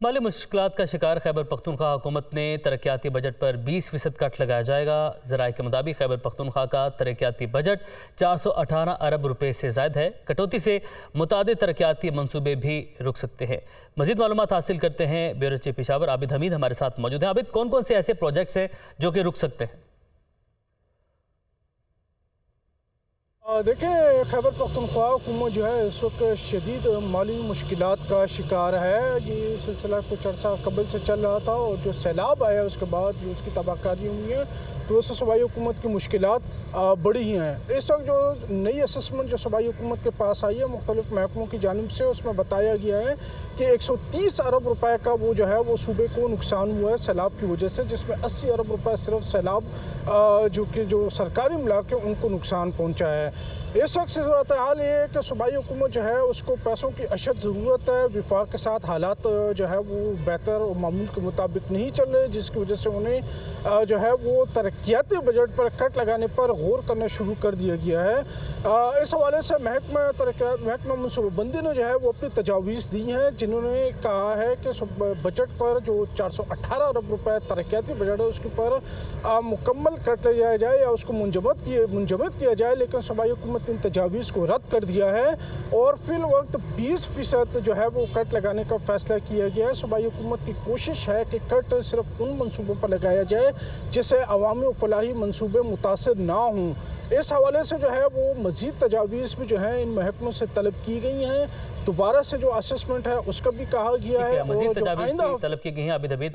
माली मुश्किलात का शिकार खैबर पख्तूनख्वा हुकूमत ने तरक्याती बजट पर 20% कट लगाया जाएगा। ज़राए के मुताबिक खैबर पख्तूनख्वा का तरक्याती बजट 418 अरब रुपए से ज़ायद है। कटौती से मुतादिद तरक्याती मनसूबे भी रुक सकते हैं। मज़ीद मालूमात हासिल करते हैं ब्यूरो चीफ पेशावर आबिद हमीद हमारे साथ मौजूद हैं। आबिद, कौन कौन से ऐसे प्रोजेक्ट्स हैं जो कि रुक सकते हैं? देखिए, खैबर पख्तूनख्वा हुकूमत जो है इस वक्त शदीद माली मुश्किलात का शिकार है। ये सिलसिला कुछ अर्सा कबल से चल रहा था और जो सैलाब आया उसके बाद जो उसकी तबाहकारी हुई है तो उससे सूबाई हुकूमत की मुश्किलात बड़ी ही हैं। इस वक्त जो नई असेसमेंट जो सूबाई हुकूमत के पास आई है मुख्तलिफ महकमों की जानिब से, उसमें बताया गया है कि 130 अरब रुपए का वो जो है वो सूबे को नुकसान हुआ है सैलाब की वजह से, जिसमें 80 अरब रुपए सिर्फ सैलाब जो सरकारी इमलाक है उनको नुकसान पहुँचा है। इस वक्त से सूरत हाल ये है कि सूबाई हुकूमत जो है उसको पैसों की अशद ज़रूरत है। विफाक के साथ हालात जो है वो बेहतर और मामूल के मुताबिक नहीं चल रहे, जिसकी वजह से उन्हें जो है वो तरक्याती बजट पर कट लगाने पर गौर करना शुरू कर दिया गया है। इस हवाले से महकमा मनसूबाबंदी ने जो है वो अपनी तजावीज़ दी हैं, जिन्होंने कहा है कि बजट पर जो 418 अरब रुपए तरक्याती बजट है उसके पर मुकम्मल कट लगाया जाए या उसको मुंजमद किया जाए। लेकिन सूबाई हुकूमत इन तजावीज़ को रद्द कर दिया है और फिल वक्त 20% जो है वो कट लगाने का फैसला किया गया है। सूबाई हुकूमत की कोशिश है कि कट सिर्फ उन मनसूबों पर लगाया जाए जिससे अवामी और फलाही मनसूबे मुतासर ना हों। इस हवाले से जो है वो मज़ीद तजावीज़ भी जो है इन महकमों से तलब की गई हैं। दोबारा से जो असेसमेंट है उसका भी कहा गया है। मज़ीद तजावीज़ तलब की गई हैं। आबिद हमीद